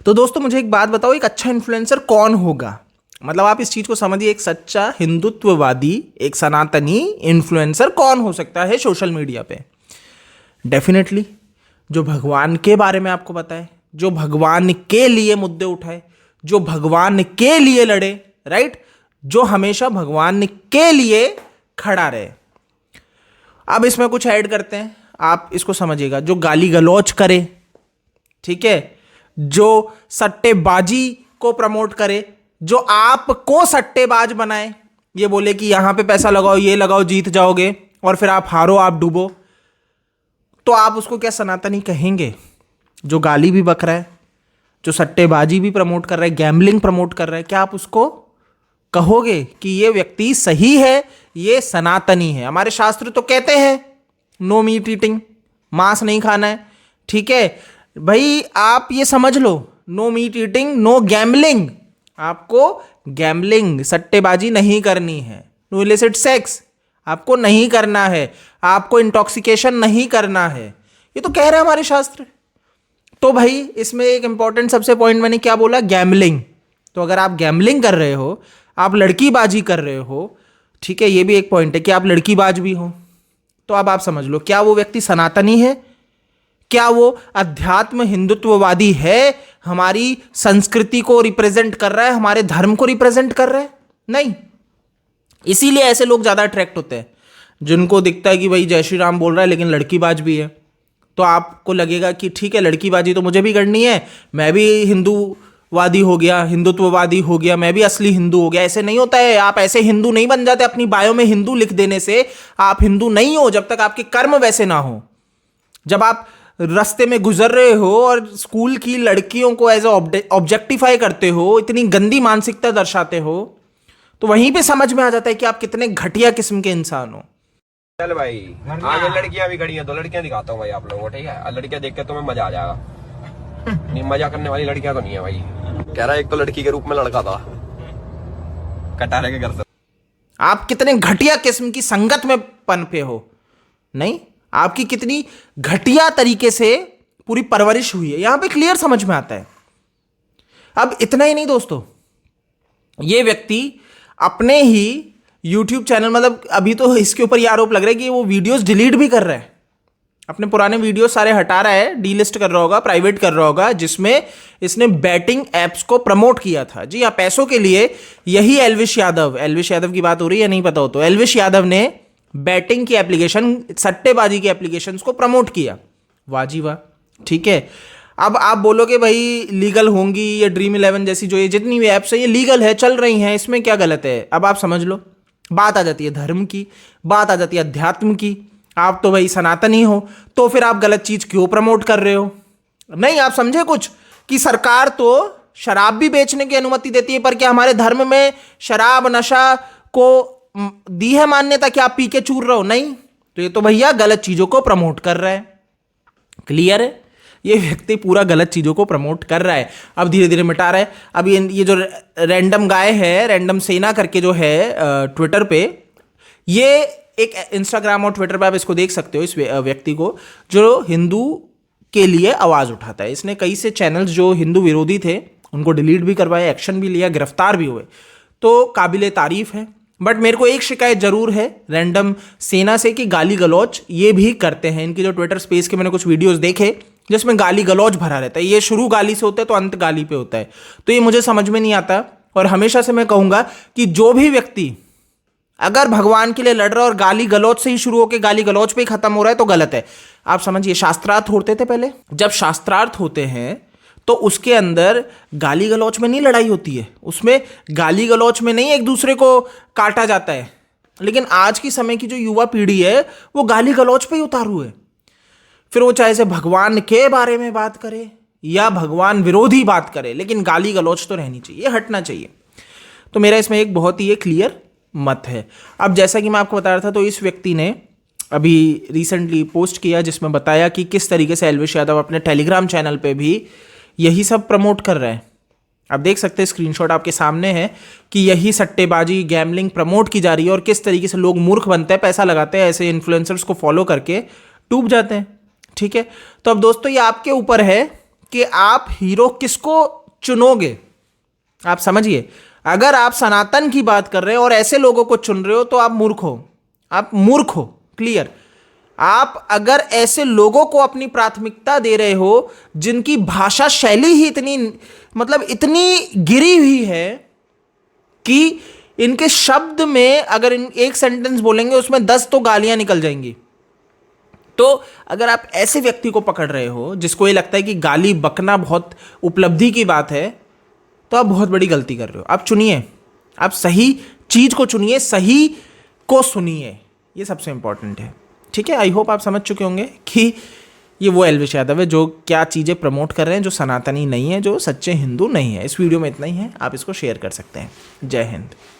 तो दोस्तों मुझे एक बात बताओ, एक अच्छा इन्फ्लुएंसर कौन होगा? मतलब आप इस चीज को समझिए, एक सच्चा हिंदुत्ववादी, एक सनातनी इन्फ्लुएंसर कौन हो सकता है सोशल मीडिया पे? डेफिनेटली जो भगवान के बारे में आपको बताए, जो भगवान के लिए मुद्दे उठाए, जो भगवान के लिए लड़े, राइट, जो हमेशा भगवान के लिए खड़ा रहे। अब इसमें कुछ ऐड करते हैं, आप इसको समझिएगा। जो गाली गलौज करे, ठीक है, जो सट्टेबाजी को प्रमोट करे, जो आपको सट्टेबाज बनाए, ये बोले कि यहां पे पैसा लगाओ, ये लगाओ, जीत जाओगे, और फिर आप हारो, आप डूबो, तो आप उसको क्या सनातनी कहेंगे? जो गाली भी बक रहा है, जो सट्टेबाजी भी प्रमोट कर रहा है, गैम्बलिंग प्रमोट कर रहा है, क्या आप उसको कहोगे कि ये व्यक्ति सही है, ये सनातनी है? हमारे शास्त्र तो कहते हैं नो मीट ईटिंग, मांस नहीं खाना है, ठीक है भाई, आप ये समझ लो, no meat eating, no gambling, आपको गैम्बलिंग, सट्टेबाजी नहीं करनी है, नो इलिसिट सेक्स आपको नहीं करना है, आपको इंटॉक्सिकेशन नहीं करना है, ये तो कह रहे हैं हमारे शास्त्र। तो भाई इसमें एक इंपॉर्टेंट सबसे पॉइंट मैंने क्या बोला? गैम्बलिंग। तो अगर आप गैम्बलिंग कर रहे हो, आप लड़कीबाजी कर रहे हो, ठीक है, ये भी एक पॉइंट है कि आप लड़कीबाज भी हो, तो अब आप समझ लो, क्या वो व्यक्ति सनातनी है? क्या वो अध्यात्म हिंदुत्ववादी है? हमारी संस्कृति को रिप्रेजेंट कर रहा है, हमारे धर्म को रिप्रेजेंट कर रहा है? नहीं। इसीलिए ऐसे लोग ज्यादा अट्रैक्ट होते हैं, जिनको दिखता है कि भाई जय श्री राम बोल रहा है लेकिन लड़कीबाज भी है, तो आपको लगेगा कि ठीक है, लड़कीबाजी तो मुझे भी करनी है, मैं भी हिंदूवादी हो गया, हिंदुत्ववादी हो गया, मैं भी असली हिंदू हो गया। ऐसे नहीं होता है, आप ऐसे हिंदू नहीं बन जाते। अपनी बायो में हिंदू लिख देने से आप हिंदू नहीं हो, जब तक आपके कर्म वैसे ना हो। जब आप रास्ते में गुजर रहे हो और स्कूल की लड़कियों को एज ऑब्जेक्टिफाई करते हो, इतनी गंदी मानसिकता दर्शाते हो, तो वहीं पे समझ में आ जाता है कि आप कितने घटिया किस्म के इंसान हो। चल भाई, आगे लड़कियां भी खड़ी हैं, तो लड़कियां दिखाता हूँ भाई आप लोगों को, ठीक है? लड़कियां देख के तुम्हें मजा आ जाएगा। नहीं, मजा करने वाली लड़कियां तो नहीं है भाई। कह रहा है एक तो लड़की के रूप में लड़का था, कटारे के घर से। आप कितने घटिया किस्म की संगत में पनपे हो, नहीं, आपकी कितनी घटिया तरीके से पूरी परवरिश हुई है, यहां पे क्लियर समझ में आता है। अब इतना ही नहीं दोस्तों, ये व्यक्ति अपने ही YouTube चैनल, मतलब अभी तो इसके ऊपर ये आरोप लग रहा है कि वो वीडियोस डिलीट भी कर रहा है, अपने पुराने वीडियो सारे हटा रहा है, डीलिस्ट कर रहा होगा, प्राइवेट कर रहा होगा, जिसमें इसने बैटिंग एप्स को प्रमोट किया था। जी हाँ, पैसों के लिए। यही एल्विश यादव की बात हो रही है, नहीं पता हो तो, एल्विश यादव ने बैटिंग की एप्लीकेशन, सट्टेबाजी की एप्लीकेशन को प्रमोट किया। वाह जी वाह, ठीक है। अब आप बोलोगे भाई लीगल होंगी, ये ड्रीम 11 जैसी जो ये जितनी भी ऐप्स है ये लीगल है, चल रही हैं, इसमें क्या गलत है? अब आप समझ लो, बात आ जाती है धर्म की, बात आ जाती है अध्यात्म की। आप तो भाई सनातनी हो, तो फिर आप गलत चीज क्यों प्रमोट कर रहे हो? नहीं, आप समझे कुछ कि सरकार तो शराब भी बेचने की अनुमति देती है, पर क्या हमारे धर्म में शराब नशा को दी है मान्यता कि आप पी के चूर रहे हो? नहीं। तो ये तो भैया गलत चीजों को प्रमोट कर रहा है। क्लियर है? ये व्यक्ति पूरा गलत चीजों को प्रमोट कर रहा है, अब धीरे धीरे मिटा रहा है। अब ये जो रैंडम गाय है, रैंडम सेना करके जो है ट्विटर पे, ये एक इंस्टाग्राम और ट्विटर पे आप इसको देख सकते हो, इस व्यक्ति को, जो हिंदू के लिए आवाज उठाता है। इसने कई से चैनल्स जो हिंदू विरोधी थे उनको डिलीट भी करवाए, एक्शन भी लिया, गिरफ्तार भी हुए, तो काबिले तारीफ है। बट मेरे को एक शिकायत जरूर है रैंडम सेना से कि गाली गलौज ये भी करते हैं। इनकी जो ट्विटर स्पेस के मैंने कुछ वीडियोस देखे जिसमें गाली गलौज भरा रहता है, ये शुरू गाली से होता है तो अंत गाली पे होता है, तो ये मुझे समझ में नहीं आता। और हमेशा से मैं कहूंगा कि जो भी व्यक्ति अगर भगवान के लिए लड़ रहा है और गाली गलौज से ही शुरू होकर गाली गलौज पे ही खत्म हो रहा है तो गलत है। आप समझिए, शास्त्रार्थ होते थे पहले, जब शास्त्रार्थ होते हैं तो उसके अंदर गाली गलौज में नहीं लड़ाई होती है, उसमें गाली गलौज में नहीं एक दूसरे को काटा जाता है। लेकिन आज की समय की जो युवा पीढ़ी है वो गाली गलौज पे ही उतारू है। फिर वो चाहे से भगवान के बारे में बात करे या भगवान विरोधी बात करे, लेकिन गाली गलौज तो रहनी चाहिए, हटना चाहिए। तो मेरा इसमें एक बहुत ही क्लियर मत है। अब जैसा कि मैं आपको बता रहा था, तो इस व्यक्ति ने अभी रिसेंटली पोस्ट किया जिसमें बताया कि किस तरीके से एल्विश यादव अपने टेलीग्राम चैनल पे भी यही सब प्रमोट कर रहे हैं। आप देख सकते हैं, स्क्रीनशॉट आपके सामने है कि यही सट्टेबाजी, गैमलिंग प्रमोट की जा रही है और किस तरीके से लोग मूर्ख बनते हैं, पैसा लगाते हैं, ऐसे इन्फ्लुएंसर्स को फॉलो करके डूब जाते हैं। ठीक है, तो अब दोस्तों ये आपके ऊपर है कि आप हीरो किसको चुनोगे। आप समझिए, अगर आप सनातन की बात कर रहे हो और ऐसे लोगों को चुन रहे हो तो आप मूर्ख हो, आप मूर्ख हो। क्लियर। आप अगर ऐसे लोगों को अपनी प्राथमिकता दे रहे हो जिनकी भाषा शैली ही इतनी मतलब इतनी गिरी हुई है कि इनके शब्द में अगर इन एक सेंटेंस बोलेंगे उसमें 10 तो गालियां निकल जाएंगी, तो अगर आप ऐसे व्यक्ति को पकड़ रहे हो जिसको ये लगता है कि गाली बकना बहुत उपलब्धि की बात है, तो आप बहुत बड़ी गलती कर रहे हो। आप चुनिए, आप सही चीज को चुनिए, सही को सुनिए, ये सबसे इंपॉर्टेंट है। ठीक है, आई होप आप समझ चुके होंगे कि ये वो एल्विश यादव है जो क्या चीज़ें प्रमोट कर रहे हैं, जो सनातनी नहीं है, जो सच्चे हिंदू नहीं है। इस वीडियो में इतना ही है, आप इसको शेयर कर सकते हैं। जय हिंद।